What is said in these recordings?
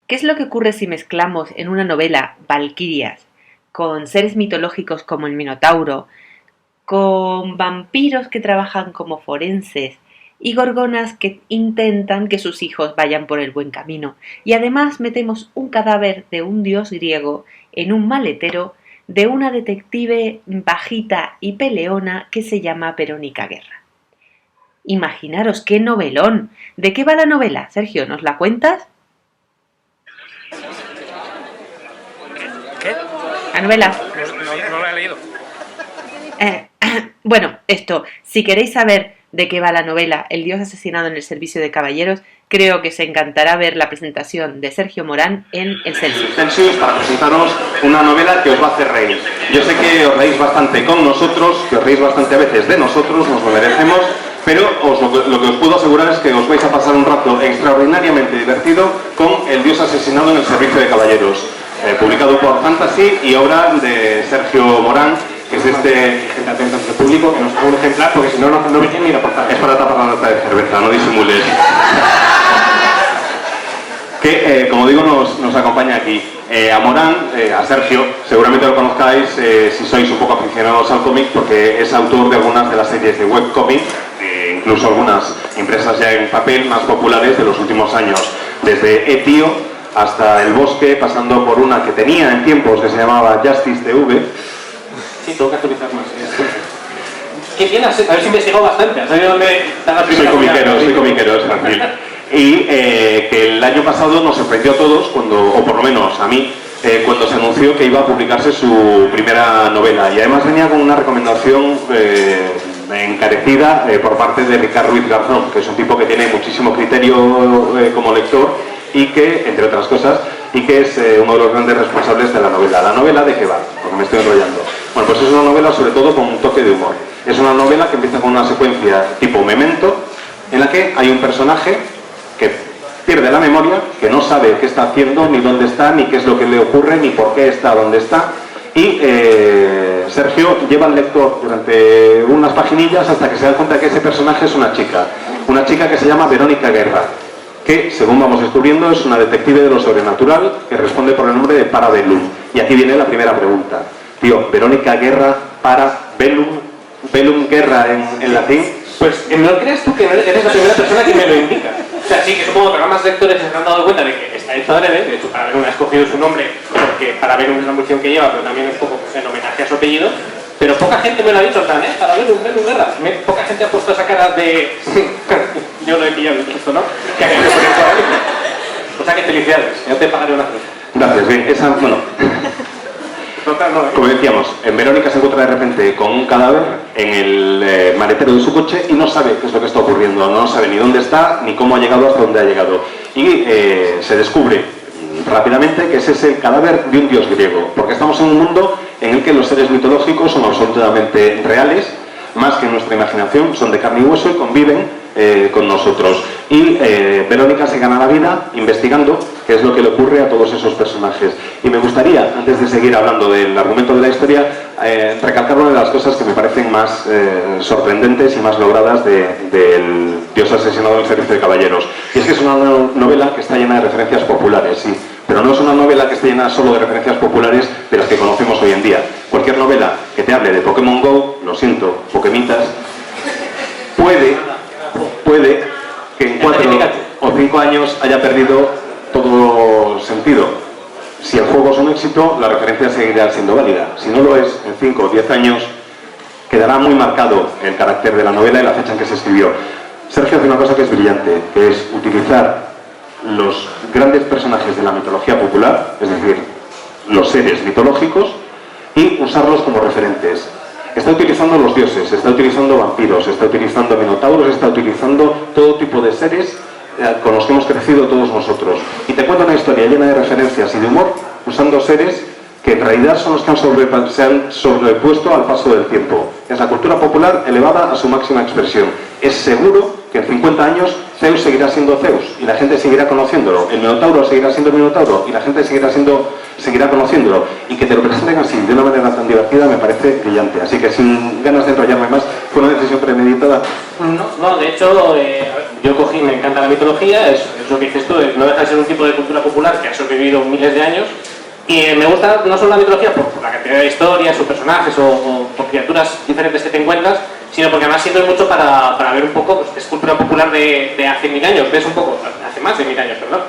¿Qué es lo que ocurre si mezclamos en una novela valquirias con seres mitológicos como el Minotauro, con vampiros que trabajan como forenses y gorgonas que intentan que sus hijos vayan por el buen camino? Y además metemos un cadáver de un dios griego en un maletero de una detective bajita y peleona que se llama Verónica Guerra. Imaginaros qué novelón. ¿De qué va la novela, Sergio? ¿Nos la cuentas? ¿Qué? La novela. No lo he leído. Bueno, si queréis saber de qué va la novela El dios asesinado en el servicio de caballeros, creo que os encantará ver la presentación de Sergio Morán en el Celsius para presentaros una novela que os va a hacer reír. Yo sé que os reís bastante con nosotros, que os reís bastante a veces de nosotros, nos lo merecemos, pero lo que os puedo asegurar es que os vais a pasar un rato extraordinariamente divertido con El dios asesinado en el servicio de caballeros, publicado por Fantasy y obra de Sergio Morán, que es gente atenta ante el público, que nos haga un ejemplar, porque si no, no me quieren ir a portar. Es para tapar la lata de cerveza, no disimules. Que, como digo, nos acompaña aquí. A Morán, a Sergio, seguramente lo conozcáis si sois un poco aficionados al cómic, porque es autor de algunas de las series de webcomic, incluso algunas impresas ya en papel más populares de los últimos años, desde Etio hasta El Bosque, pasando por una que tenía en tiempos que se llamaba Justice TV. Sí, tengo que actualizar más. ¿Qué tienes? Habéis investigado bastante. ¿Has sabido dónde están las primeras? Soy comiquero, es fácil. Y que el año pasado nos sorprendió a todos, o por lo menos a mí, cuando se anunció que iba a publicarse su primera novela. Y además venía con una recomendación encarecida por parte de Ricard Ruiz Garzón, que es un tipo que tiene muchísimo criterio como lector y que, entre otras cosas, es uno de los grandes responsables de la novela. ¿La novela de qué va? Porque me estoy enrollando. Bueno, pues es una novela sobre todo con un toque de humor. Es una novela que empieza con una secuencia tipo Memento, en la que hay un personaje que pierde la memoria, que no sabe qué está haciendo, ni dónde está, ni qué es lo que le ocurre, ni por qué está donde está. Y Sergio lleva al lector durante unas paginillas hasta que se da cuenta que ese personaje es una chica que se llama Verónica Guerra, que, según vamos descubriendo, es una detective de lo sobrenatural que responde por el nombre de Parabellum. Y aquí viene la primera pregunta. Tío, Verónica Guerra, Parabellum Guerra en latín. Pues no crees tú que eres la primera persona que me lo indica. O sea, sí, que supongo que más lectores se han dado cuenta de que está hecho adrede. De hecho, Parabellum ha escogido su nombre porque Parabellum es la munición que lleva, pero también es un poco en homenaje a su apellido. Pero poca gente me lo ha dicho, en plan, Parabellum Guerra. Poca gente ha puesto esa cara de... Yo lo he pillado esto, ¿no? Que ha querido poner Parabellum. O sea que felicidades, ya te pagaré una cosa. Gracias, bien, bueno... Como decíamos, en Verónica se encuentra de repente con un cadáver en el maletero de su coche y no sabe qué es lo que está ocurriendo, no sabe ni dónde está, ni cómo ha llegado hasta dónde ha llegado. Y se descubre rápidamente que ese es el cadáver de un dios griego, porque estamos en un mundo en el que los seres mitológicos son absolutamente reales, más que en nuestra imaginación, son de carne y hueso y conviven con nosotros. Y Verónica se gana la vida investigando qué es lo que le ocurre a todos esos personajes. Y me gustaría, antes de seguir hablando del argumento de la historia, recalcar una de las cosas que me parecen más sorprendentes y más logradas del dios asesinado en el servicio de caballeros. Y es que es una novela que está llena de referencias populares, sí, pero no es una novela que esté llena solo de referencias populares de las que conocemos hoy en día. Cualquier novela que te hable de Pokémon GO, lo siento, Pokémitas, puede que en 4 o 5 años haya perdido todo sentido. Si el juego es un éxito, la referencia seguirá siendo válida. Si no lo es, en 5 o 10 años quedará muy marcado el carácter de la novela y la fecha en que se escribió. Sergio hace una cosa que es brillante, que es utilizar los grandes personajes de la mitología popular, es decir, los seres mitológicos, y usarlos como referentes. Está utilizando los dioses, está utilizando vampiros, está utilizando minotauros, está utilizando todo tipo de seres con los que hemos crecido todos nosotros. Y te cuento una historia llena de referencias y de humor, usando seres que en realidad son los que se han sobrepuesto al paso del tiempo. Es la cultura popular elevada a su máxima expresión. Es seguro que en 50 años Zeus seguirá siendo Zeus y la gente seguirá conociéndolo, el Minotauro seguirá siendo el Minotauro y la gente seguirá conociéndolo, y que te lo presenten así de una manera tan divertida me parece brillante. Así que sin ganas de enrollarme más, fue una decisión premeditada. No, de hecho, yo cogí, me encanta la mitología, es lo que dices tú, no deja de ser un tipo de cultura popular que ha sobrevivido miles de años, y me gusta no solo la mitología por la cantidad de historias o personajes o por criaturas diferentes que te encuentras, sino porque además sirve mucho para ver un poco, pues, es cultura popular de hace 1000 años, ves un poco, hace más de 1000 años, perdón.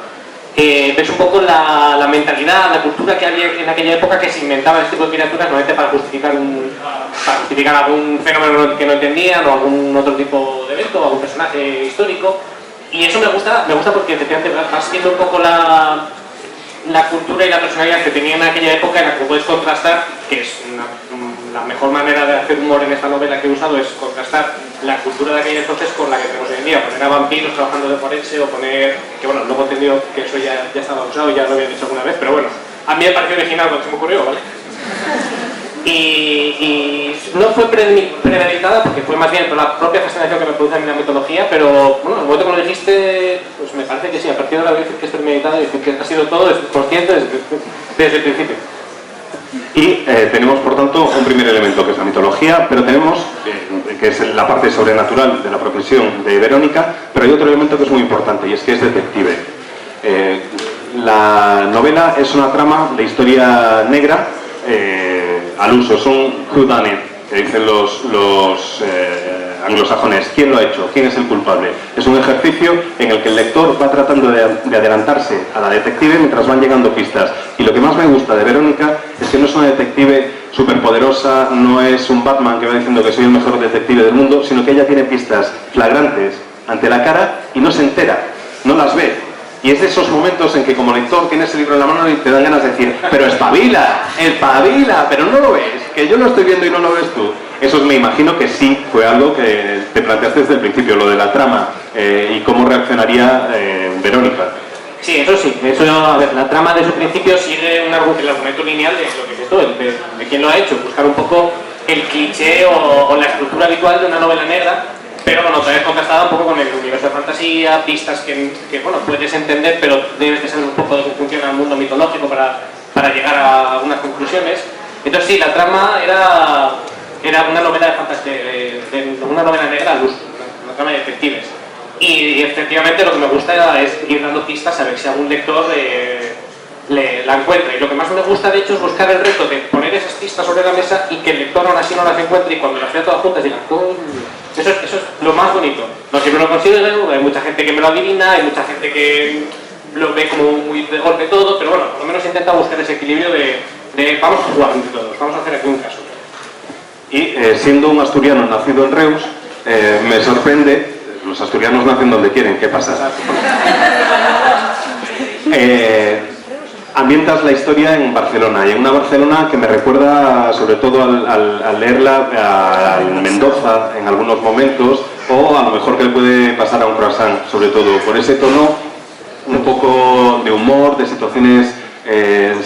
Ves un poco la mentalidad, la cultura que había en aquella época, que se inventaba este tipo de criaturas normalmente para justificar algún fenómeno que no entendían, o algún otro tipo de evento, o algún personaje histórico. Y eso me gusta porque efectivamente vas viendo un poco la cultura y la personalidad que tenía en aquella época, en la que puedes contrastar, que es la mejor manera de hacer humor en esta novela que he usado, es contrastar la cultura de aquella entonces con la que tenemos hoy en día. Poner a vampiros trabajando de forense, o poner, que bueno, luego he entendido que eso ya estaba usado, ya lo había dicho alguna vez, pero bueno, a mí me pareció original cuando se me ocurrió, ¿vale? Y no fue premeditada, porque fue más bien por la propia fascinación que me produce a mí la mitología, pero bueno, en el momento que lo dijiste, pues me parece que sí, a partir de ahora voy a decir que es premeditada y decir que ha sido todo consciente desde el principio. Y tenemos, por tanto, un primer elemento que es la mitología, pero tenemos, que es la parte sobrenatural de la profesión de Verónica, pero hay otro elemento que es muy importante, y es que es detective. La novela es una trama de historia negra al uso, es un whodunit, que dicen los anglosajones. ¿Quién lo ha hecho? ¿Quién es el culpable? Es un ejercicio en el que el lector va tratando de adelantarse a la detective mientras van llegando pistas. Y lo que más me gusta de Verónica es que no es una detective superpoderosa, no es un Batman que va diciendo que soy el mejor detective del mundo, sino que ella tiene pistas flagrantes ante la cara y no se entera, no las ve. Y es de esos momentos en que como lector tienes el libro en la mano y te dan ganas de decir, pero espabila, pero no lo ves, que yo lo estoy viendo y no lo ves tú. Eso me imagino que sí fue algo que te planteaste desde el principio, lo de la trama y cómo reaccionaría Verónica. Sí, eso sí. Eso, a ver, la trama de su principio sigue el argumento lineal de lo que dices tú, de quién lo ha hecho, buscar un poco el cliché o la estructura habitual de una novela negra, pero bueno, otra vez contrastada un poco con el universo de fantasía, pistas que bueno, puedes entender, pero debes de saber un poco de cómo funciona el mundo mitológico para llegar a algunas conclusiones. Entonces sí, la trama era una novela de fantasía, una novela negra al uso, una trama de detectives. Y efectivamente lo que me gusta es ir dando pistas a ver si algún lector la encuentra. Y lo que más me gusta, de hecho, es buscar el reto de poner esas pistas sobre la mesa y que el lector aún así no las encuentre, y cuando las vea todas juntas diga, eso es lo más bonito. No siempre lo consigo, hay mucha gente que me lo adivina, hay mucha gente que lo ve como muy de golpe todo, pero bueno, por lo menos intenta buscar ese equilibrio de vamos a jugar entre todos, vamos a hacer aquí un caso. Y siendo un asturiano nacido en Reus, me sorprende. Los asturianos nacen donde quieren, ¿qué pasa? Ambientas la historia en Barcelona, y en una Barcelona que me recuerda, sobre todo al leerla, a Mendoza en algunos momentos, o a lo mejor que le puede pasar a un croissant, sobre todo por ese tono un poco de humor, de situaciones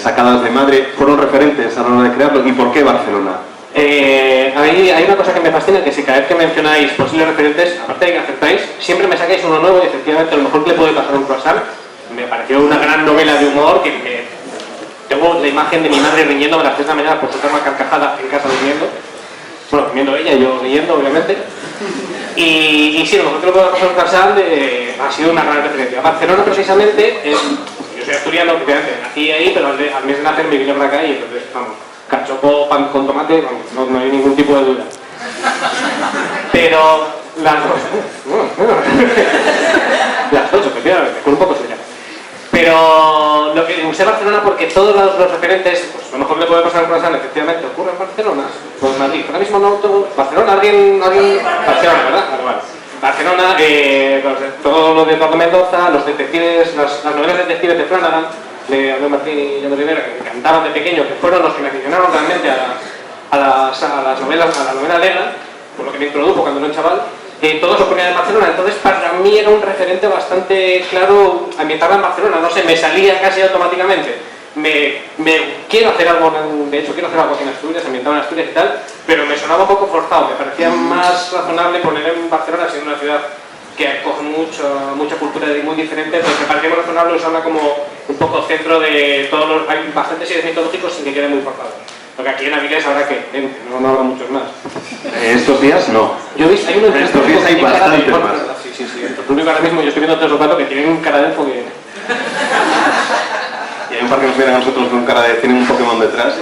sacadas de madre. ¿Fueron referentes a la hora de crearlo? ¿Y por qué Barcelona? Hay una cosa que me fascina, que si cada vez que mencionáis posibles referentes, aparte de que acertáis, siempre me sacáis uno nuevo, y efectivamente a lo mejor que le puede pasar a un croissant. Me pareció una gran novela de humor, que tengo la imagen de mi madre riñéndome a las 3 de la mañana por soltar una carcajada en casa durmiendo. Bueno, durmiendo ella y yo riendo, obviamente. Y sí, a lo mejor que le puede pasar a un croissant ha sido una gran referencia. Barcelona, precisamente, yo soy asturiano, efectivamente, nací ahí, pero al mes de nacer me vine para acá y entonces, vamos, cachopo, pan con tomate, vamos, no hay ningún tipo de duda. Pero las dos, efectivamente, con un poco suya. Pero lo que usé Barcelona porque todos los referentes, pues a lo mejor le puede pasar en croissant, efectivamente, ocurre en Barcelona, pues Madrid. Ahora mismo no todo. Barcelona, alguien Barcelona, ¿verdad? Vale. Barcelona, todo lo de Eduardo Mendoza, los detectives, las novelas de detectives de Flanagan, de Andrés Martín y John Rivera, que me encantaban de pequeño, que fueron los que me aficionaron realmente a las novelas, a la novela negra, por lo que me introdujo cuando era un chaval. Todos ocurrían en Barcelona, entonces para mí era un referente bastante claro ambientarla en Barcelona, no sé, me salía casi automáticamente. Quiero hacer algo, de hecho quiero hacer algo aquí en Asturias, ambientado en Asturias y tal, pero me sonaba un poco forzado, me parecía más razonable poner en Barcelona, siendo una ciudad que coge mucha cultura muy diferente, pero me parece muy razonable usarla como un poco centro de todos los... Hay bastantes seres mitológicos sin que queden muy forzados. Porque aquí en Avilés habrá que no habrá muchos más. Estos días no. Yo he visto, hay unos estos días hay bastantes más. Sí. Lo único ahora mismo yo estoy viendo 3 o 4 que tienen cara de elfo que... Y hay un par que nos vienen a nosotros con cara de... tienen un Pokémon detrás.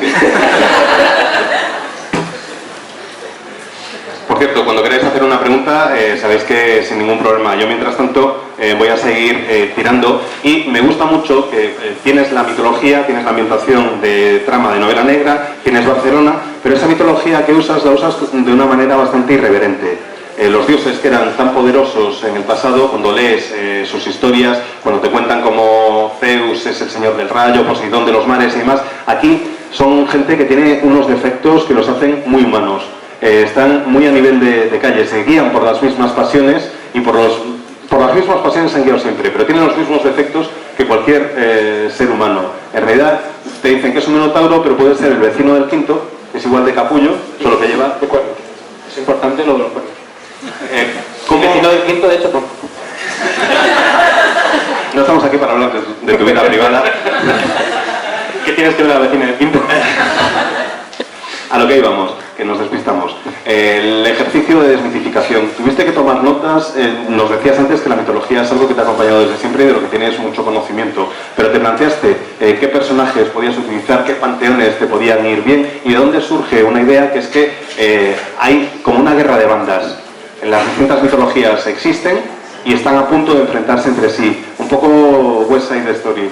Por cierto, cuando queráis hacer una pregunta, sabéis que sin ningún problema. Yo, mientras tanto, voy a seguir tirando. Y me gusta mucho que tienes la mitología, tienes la ambientación de trama de novela negra, tienes Barcelona, pero esa mitología que usas, la usas de una manera bastante irreverente. Los dioses que eran tan poderosos en el pasado, cuando lees sus historias, cuando te cuentan cómo Zeus es el señor del rayo, Poseidón de los mares y demás, aquí son gente que tiene unos defectos que los hacen muy humanos. Están muy a nivel de calle, se guían por las mismas pasiones y por las mismas pasiones se han guiado siempre, pero tienen los mismos defectos que cualquier ser humano. En realidad te dicen que es un minotauro, pero puede ser el vecino del quinto, que es igual de capullo, solo que lleva de cuernos. Es importante lo de los cuernos. ¿Cómo? El vecino del quinto, de hecho, no. No estamos aquí para hablar de tu vida privada. ¿Qué tienes que ver a la vecina del quinto? A lo que íbamos, que nos despistamos. El ejercicio de desmitificación. Tuviste que tomar notas, nos decías antes que la mitología es algo que te ha acompañado desde siempre y de lo que tienes mucho conocimiento, pero te planteaste qué personajes podías utilizar, qué panteones te podían ir bien y de dónde surge una idea que es que hay como una guerra de bandas. En las distintas mitologías existen y están a punto de enfrentarse entre sí. Un poco West Side Story.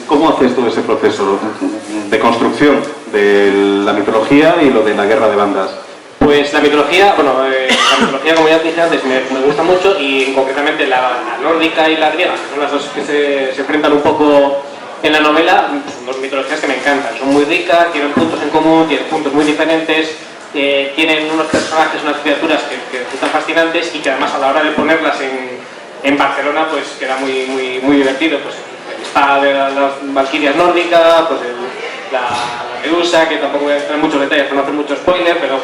¿Cómo haces todo ese proceso de construcción de la mitología y lo de la guerra de bandas? Pues la mitología, como ya dije antes, me gusta mucho y concretamente la nórdica y la griega, que son las dos que se enfrentan un poco en la novela, son dos mitologías que me encantan. Son muy ricas, tienen puntos en común, tienen puntos muy diferentes, tienen unos personajes, unas criaturas que resultan fascinantes y que además a la hora de ponerlas en Barcelona pues queda muy divertido. Pues está de las valquirias nórdicas, pues la Medusa, que tampoco voy a entrar en muchos detalles para no hacer mucho spoiler, pero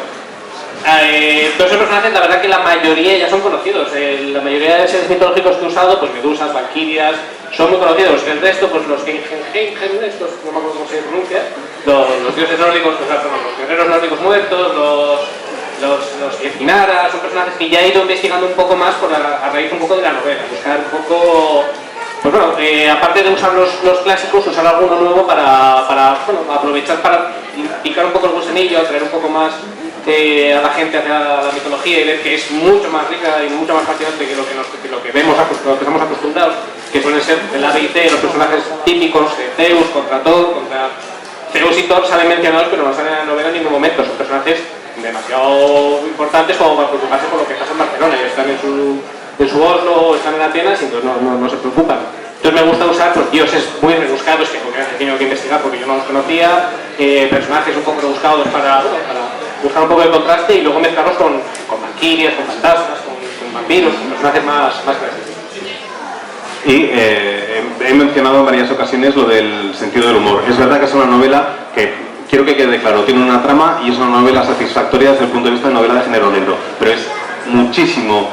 todos esos personajes, la verdad que la mayoría ya son conocidos. La mayoría de seres mitológicos que he usado, pues medusas, valquirias, son muy conocidos. El resto, pues los estos, no me acuerdo cómo se pronuncia, los dioses nórdicos, pues, los guerreros nórdicos muertos, los Yecinaras, son personajes que ya he ido investigando un poco más a raíz un poco de la novela, buscar un poco... Pues bueno, aparte de usar los clásicos, usar alguno nuevo para aprovechar para picar un poco el gusanillo, atraer un poco más a la gente hacia la mitología y ver que es mucho más rica y mucho más fascinante que lo que vemos, lo que estamos acostumbrados, que suelen ser el A, B y C, los personajes típicos de Zeus contra Thor, Zeus y Thor salen mencionados pero no salen en la novela en ningún momento, son personajes demasiado importantes como para preocuparse por lo que pasa en Barcelona, y están en su Oslo, están en Atenas y entonces no se preocupan. Entonces me gusta usar pues, dioses muy rebuscados que he tenido que investigar porque yo no los conocía, personajes un poco rebuscados para buscar un poco de contraste y luego mezclarlos con valquirias, con fantasmas, con vampiros, con personajes más clásicos. Y he mencionado en varias ocasiones lo del sentido del humor. Es verdad que es una novela que, quiero que quede claro, tiene una trama y es una novela satisfactoria desde el punto de vista de novela de género negro, pero es muchísimo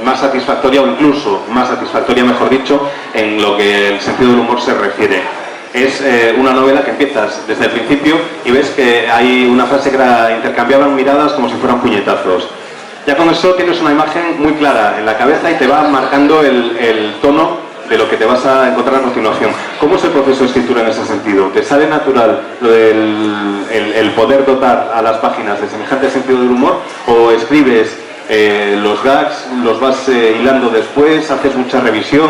más satisfactoria, o incluso más satisfactoria, mejor dicho, en lo que el sentido del humor se refiere. Es una novela que empiezas desde el principio y ves que hay una frase que intercambiaban miradas como si fueran puñetazos. Ya con eso tienes una imagen muy clara en la cabeza y te va marcando el tono de lo que te vas a encontrar a continuación. ¿Cómo es el proceso de escritura en ese sentido? ¿Te sale natural lo del el poder dotar a las páginas de semejante sentido del humor o escribes los gags, los vas hilando después, haces mucha revisión?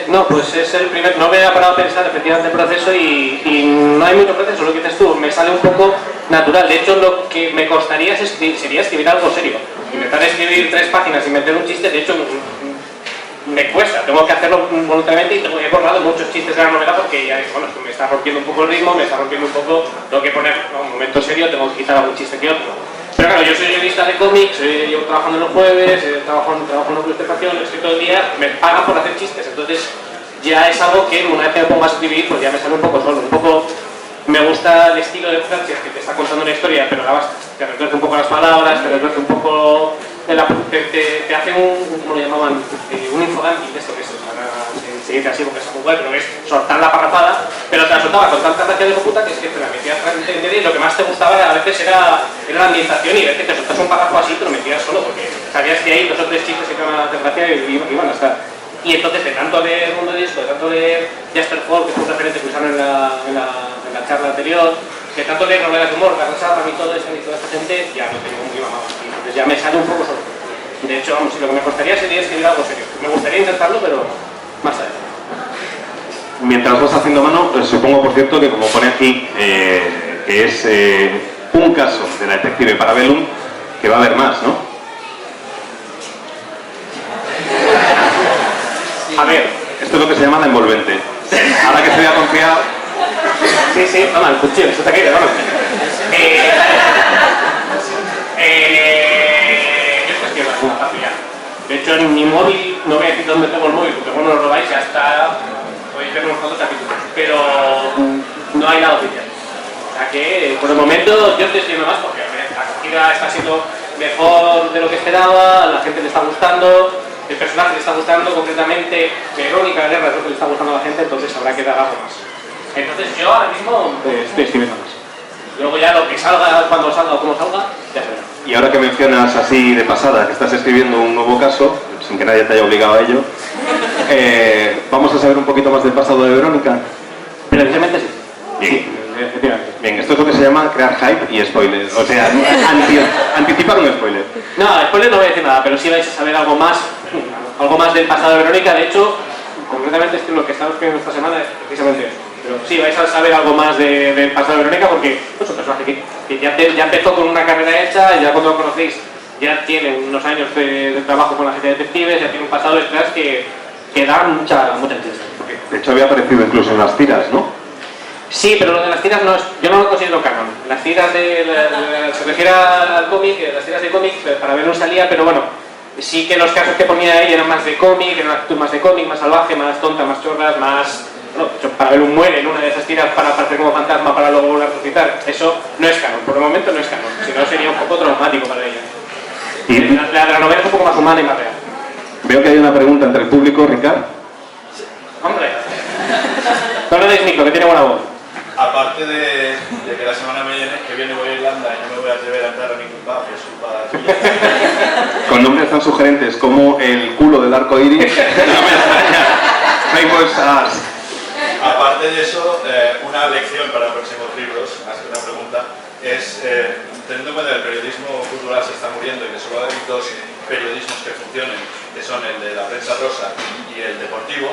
No, pues es el primer... No me he parado a pensar efectivamente el proceso y no hay mucho proceso, lo que dices tú, me sale un poco natural. De hecho, lo que me costaría sería escribir algo serio. Intentar escribir 3 páginas y meter un chiste, de hecho, me cuesta. Tengo que hacerlo voluntariamente y he borrado muchos chistes de la novela porque ya me está rompiendo un poco el ritmo, me está rompiendo un poco... Tengo que poner un momento serio, tengo que quitar algún chiste que otro. Pero claro, yo soy guionista de cómics, llevo trabajando los jueves, trabajo en una ilustración, estoy todo el día, me pagan por hacer chistes, entonces ya es algo que una vez que me pongo a escribir, pues ya me sale un poco solo, un poco me gusta el estilo de Frances que te está contando una historia, pero te retuerce un poco las palabras, te retuerce un poco, te te hace como lo llamaban, un infodumping de esto, que se dice así porque es muy bueno, pero es soltar la parrafada, pero te la soltaba con tanta gracia de puta que es que te la metías entera y lo que más te gustaba a veces era la ambientación y a veces te soltas un párrafo así pero metías solo porque sabías que hay 2 o 3 chistes que te iban a hacer gracia y iban a estar. Y entonces de tanto leer Mundo Disco, de tanto leer Jasper Hall, que fue un referente que usaron en la charla anterior, de tanto leer novelas de humor, Carlos Saban y toda esta gente, ya no tengo muy mamado. Entonces ya me sale un poco solo. De hecho, vamos, si lo que me costaría sería escribir algo serio. Me gustaría intentarlo, pero más allá. Mientras vas haciendo mano, supongo, por cierto, que como pone aquí, que es un caso de la detective Parabellum, que va a haber más, ¿no? A ver, esto es lo que se llama la envolvente. Ahora que estoy a confiar... Sí, toma el cuchillo, eso está aquí, toma. Esto es que es una fácil ya. De hecho, en mi móvil, no voy a decir dónde tengo el móvil, porque bueno, lo robáis, ya está... Podéis ver unos cuantos capítulos, pero no hay nada oficial. O sea que, por el momento, yo estoy escribiendo más porque la acogida está siendo mejor de lo que esperaba, la gente le está gustando, el personaje le está gustando, concretamente Verónica Guerra es lo que le está gustando a la gente, entonces habrá que dar algo más. Entonces yo ahora mismo estoy escribiendo más. Luego ya lo que salga, cuando salga o cómo salga, ya se verá. Y ahora que mencionas así de pasada que estás escribiendo un nuevo caso, sin que nadie te haya obligado a ello, ¿vamos a saber un poquito más del pasado de Verónica? Precisamente sí. Bien. Sí, efectivamente. Bien, esto es lo que se llama crear hype y spoiler. O sea, anticipar un spoiler. No, spoiler no voy a decir nada, pero sí vais a saber algo más del pasado de Verónica. De hecho, concretamente es que lo que estamos escribiendo esta semana es precisamente eso. Pero sí, vais a saber algo más del pasado de Verónica porque es un personaje que ya empezó con una carrera hecha, ya cuando lo conocéis ya tiene unos años de trabajo con la agencia de detectives, ya tiene un pasado detrás que da mucha interés. De hecho había aparecido incluso en las tiras, ¿no? Sí, pero lo de las tiras yo no lo considero canon. Las tiras se refiere al cómic, las tiras de cómic para verlo salía, pero bueno, sí que los casos que ponía ahí eran más de cómic, eran una actitud más de cómic, más salvaje, más tonta, más chorras, más... Bueno, de hecho, para ver un muere en una de esas tiras para aparecer como fantasma para luego volver a resucitar. Eso no es canon, por el momento no es canon, si no sería un poco traumático para ella. Y La novela es un poco más humana y más real. Veo que hay una pregunta entre el público, Ricard. Hombre, no le deis micro, que tiene buena voz. Aparte de que la semana que viene voy a Irlanda y no me voy a atrever a entrar a ningún pub, es culpa tuya. Con nombres tan sugerentes como el culo del arco iris, no me extraña. Rainbow Stars. Aparte de eso, una lección para próximos libros, más que una pregunta, es teniendo en cuenta que el periodismo cultural se está muriendo y que solo hay 2 periodismos que funcionen, que son el de la prensa rosa y el deportivo.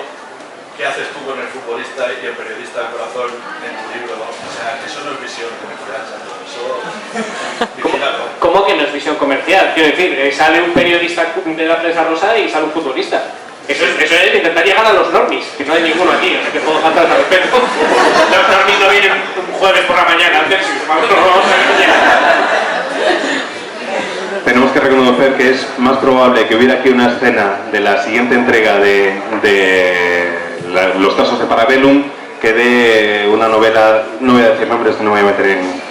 ¿Qué haces tú con el futbolista y el periodista del corazón en tu libro? O sea, eso no es visión comercial, eso... ¿Cómo que no es visión comercial? Quiero decir, sale un periodista de la prensa rosa y sale un futbolista. Eso es intentar llegar a los normis, que no hay ninguno aquí, o sea que puedo faltar al respeto. Los normis no vienen un jueves por la mañana, antes vamos a llegar. Tenemos que reconocer que es más probable que hubiera aquí una escena de la siguiente entrega de los casos de Parabellum que de una novela, no voy a decir nombres, no me voy a meter en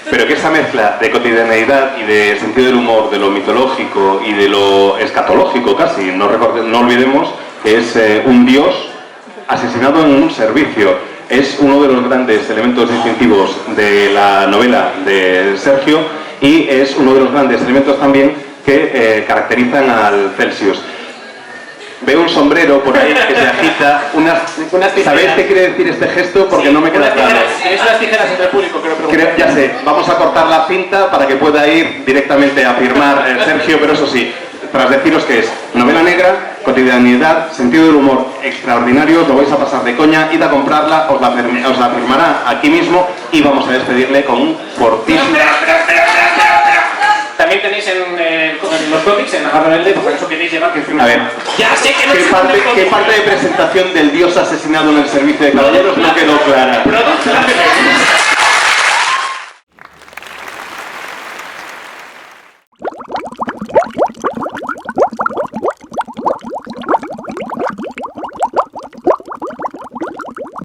pero que esa mezcla de cotidianeidad y de sentido del humor, de lo mitológico y de lo escatológico casi, no olvidemos que es un dios asesinado en un servicio. Es uno de los grandes elementos distintivos de la novela de Sergio y es uno de los grandes elementos también que caracterizan al Celsius. Veo un sombrero por ahí que se agita, ¿sabéis qué quiere decir este gesto? Porque no me queda claro. Tenéis unas tijeras entre el público que lo pregunto. Ya sé, vamos a cortar la cinta para que pueda ir directamente a firmar Sergio, pero eso sí, tras deciros que es novela negra, cotidianidad, sentido del humor extraordinario, os lo vais a pasar de coña, id a comprarla, os la firmará aquí mismo y vamos a despedirle con un fortísimo... También tenéis en los cómics, en la Garra Rebelde, por eso queréis llevar que firme. A ver, ya sé que no ¿qué parte de presentación del dios asesinado en el servicio de caballeros no quedó clara? Producto